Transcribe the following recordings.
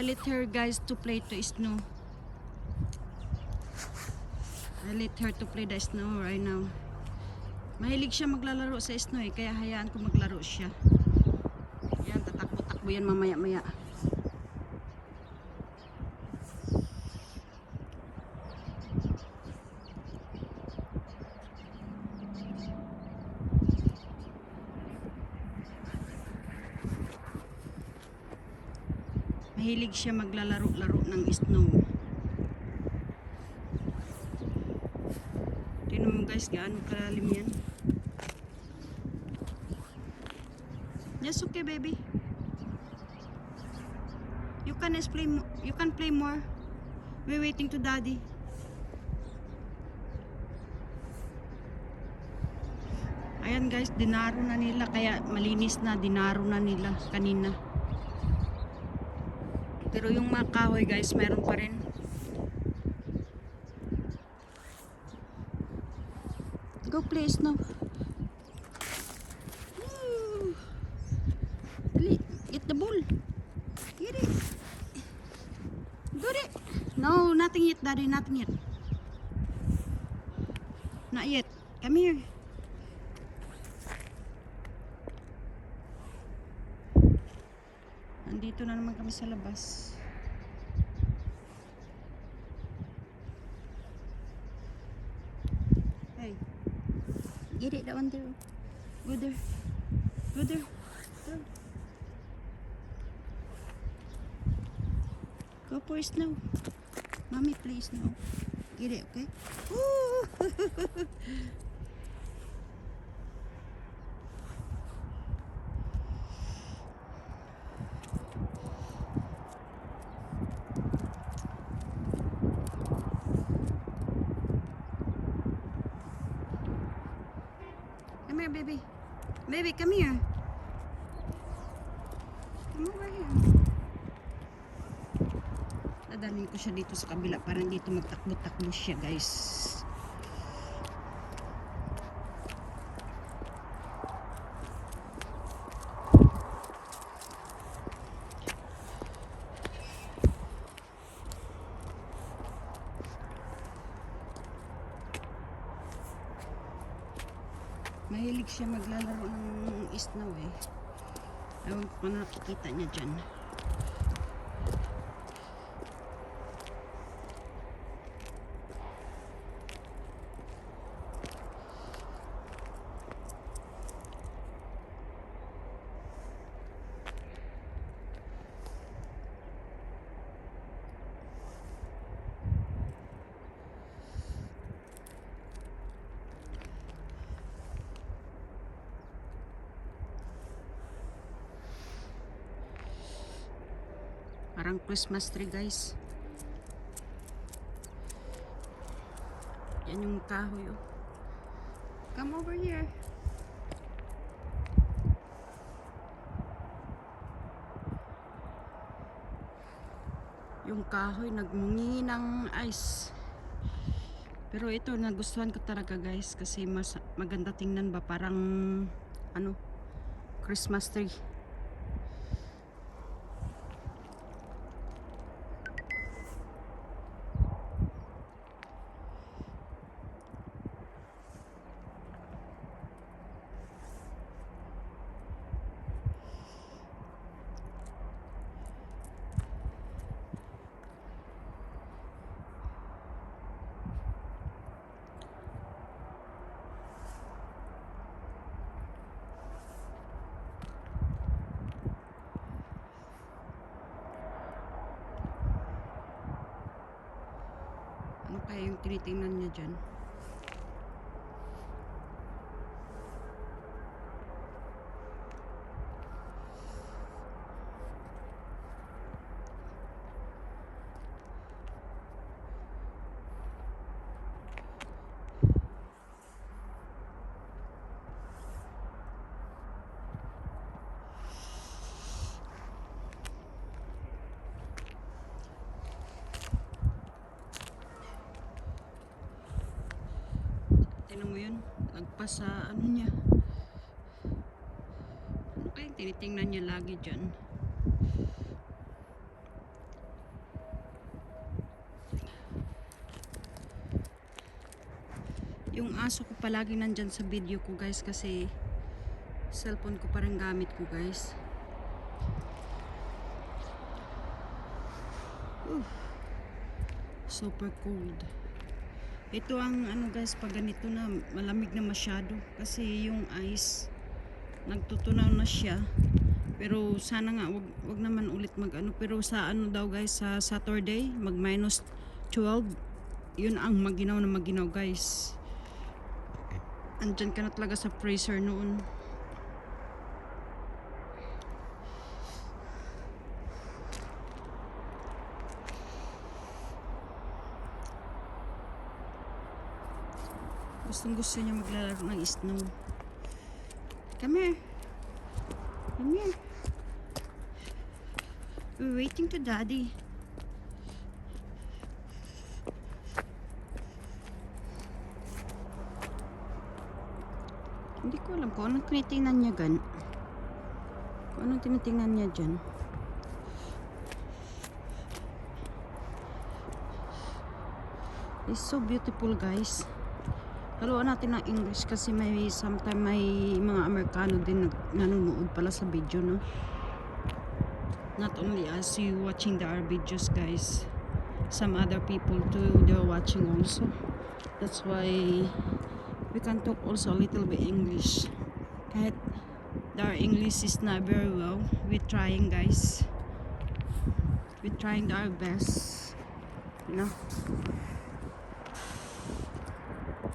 I let her guys to play to snow. I let her to play the snow right now. Mahilig siya maglalaro sa snow eh, kaya hayaan ko maglaro siya. Yan, tatakbo-takbo yan mamaya-maya. Mahilig siya maglalaro-laro ng snow. Tingnan mo guys, gaano kalalim yan. Yes, okay baby. You can play more. We're waiting to daddy. Ayan guys, dinaro na nila, kaya malinis na, dinaro na nila kanina. Pero yung mga kahoy guys, meron pa rin. Go play snow. Woo! Dali, get the ball. Get it. Got it. No, nothing yet, daddy, nothing yet. Not yet. Come here. Nandito na naman kami sa labas. Hey. Get it, that one there. Go there. Go there. Go. Go for snow. Mommy, play snow. Get it, okay? Woo! Come here, baby. Baby, come here. Come over here. Dadalhin ko siya dito sa kabila para dito magtakbo-takbo siya, guys. Mahilig siya maglalaro ng snow eh. Ewan ko kung nakikita niya dyan. Parang Christmas tree, guys. Yan yung kahoy, oh. Come over here. Yung kahoy nagmungi ng ice. Pero ito nagustuhan ko talaga, guys, kasi mas maganda tingnan ba, parang ano, Christmas tree. Ano kaya yung tinitingnan niya dyan? Tingnan mo yun, lagpas sa ano niya. Ano kaya tinitingnan niya lagi dyan? Yung aso ko palagi nandyan sa video ko guys kasi cellphone ko pa rin gamit ko guys. Super cold. Ito ang ano guys, pag ganito na malamig na masyado kasi yung ice nagtutunaw na siya. Pero sana nga wag naman ulit mag ano, pero sa ano daw guys, sa Saturday mag -12. Yun ang maginaw na maginaw guys. Andyan ka na talaga sa freezer noon. Gustong gusto niya maglalaro ng snow. Come here. Come here. We're waiting to daddy. Hindi ko alam kung anong tinitingnan niya gan. Kung anong tinitingnan niya dyan. It's so beautiful guys. Haluan natin ng English kasi sometimes may mga Amerikano din nanonood pala sa video, no? Not only us you watching our videos guys. Some other people too, they're watching also. That's why we can talk also a little bit English. Kahit our English is not very well, we're trying guys. We're trying our best. You know?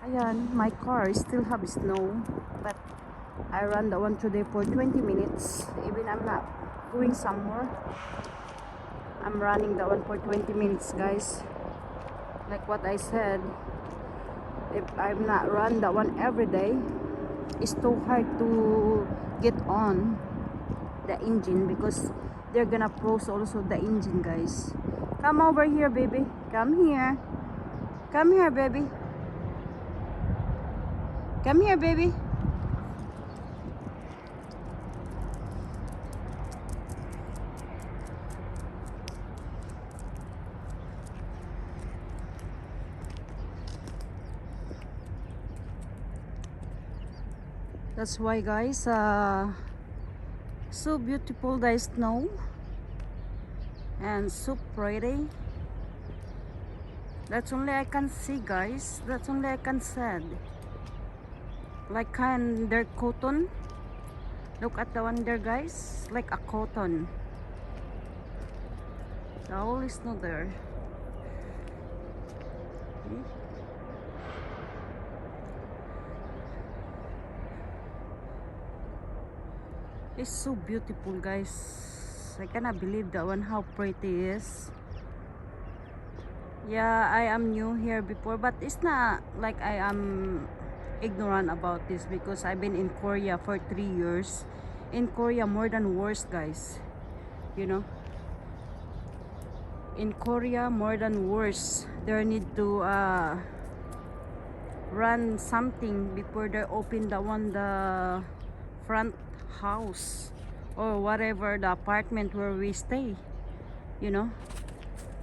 Ayan, my car still have snow, but I ran the one today for 20 minutes. Even I'm not going somewhere, I'm running the one for 20 minutes guys. Like what I said, if I'm not run that one every day, it's too hard to get on the engine because they're gonna froze also the engine guys. Come over here baby, come here baby. Come here, baby. That's why guys, so beautiful the snow and so pretty. That's only I can see guys. That's only I can say. Like kind they're cotton. Look at the one there guys, like a cotton. The whole is not there. Okay. It's so beautiful guys. I cannot believe that one, how pretty it is. Yeah, I am new here before, but it's not like I am ignorant about this because I've been in Korea for 3 years. In Korea, more than worse guys, you know. In Korea, more than worse. They need to run something before they open the front house or whatever the apartment where we stay, you know.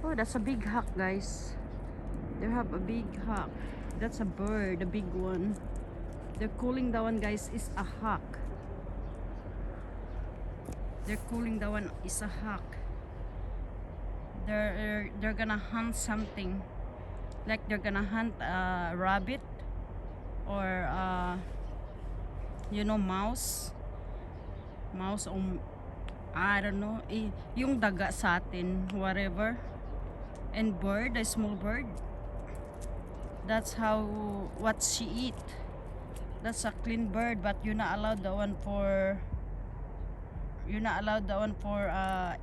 Oh, that's a big hawk guys. They have a big hawk. That's a bird, a big one. They're cooling the one guys is a hawk. They're cooling the one is a hawk. They're gonna hunt something, like they're gonna hunt a rabbit or you know, mouse or I don't know, yung daga sa atin, whatever. And bird, a small bird. That's how what she eat. That's a clean bird, but you're not allowed the one for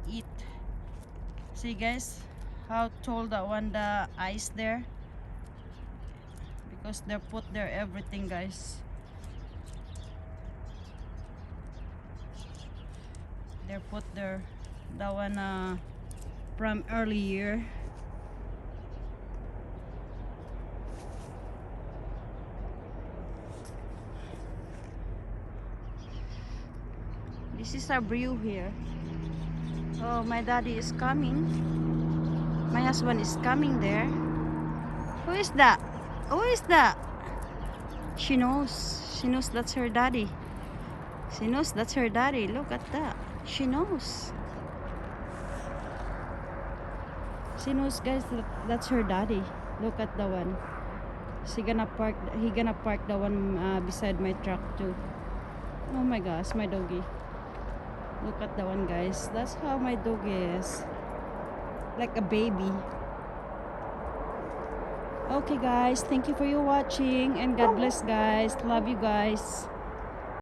eat. See guys, how tall that one the ice there, because they put there everything guys. They put there the one from early year. This is our brew here. Oh, my daddy is coming. My husband is coming there. Who is that? Who is that? She knows. She knows that's her daddy. She knows that's her daddy. Look at that. She knows. She knows, guys, that that's her daddy. Look at the one. She gonna park. He gonna park the one beside my truck too. Oh my gosh, my doggy. Look at the one, guys. That's how my dog is. Like a baby. Okay, guys. Thank you for your watching, and God bless, guys. Love you, guys.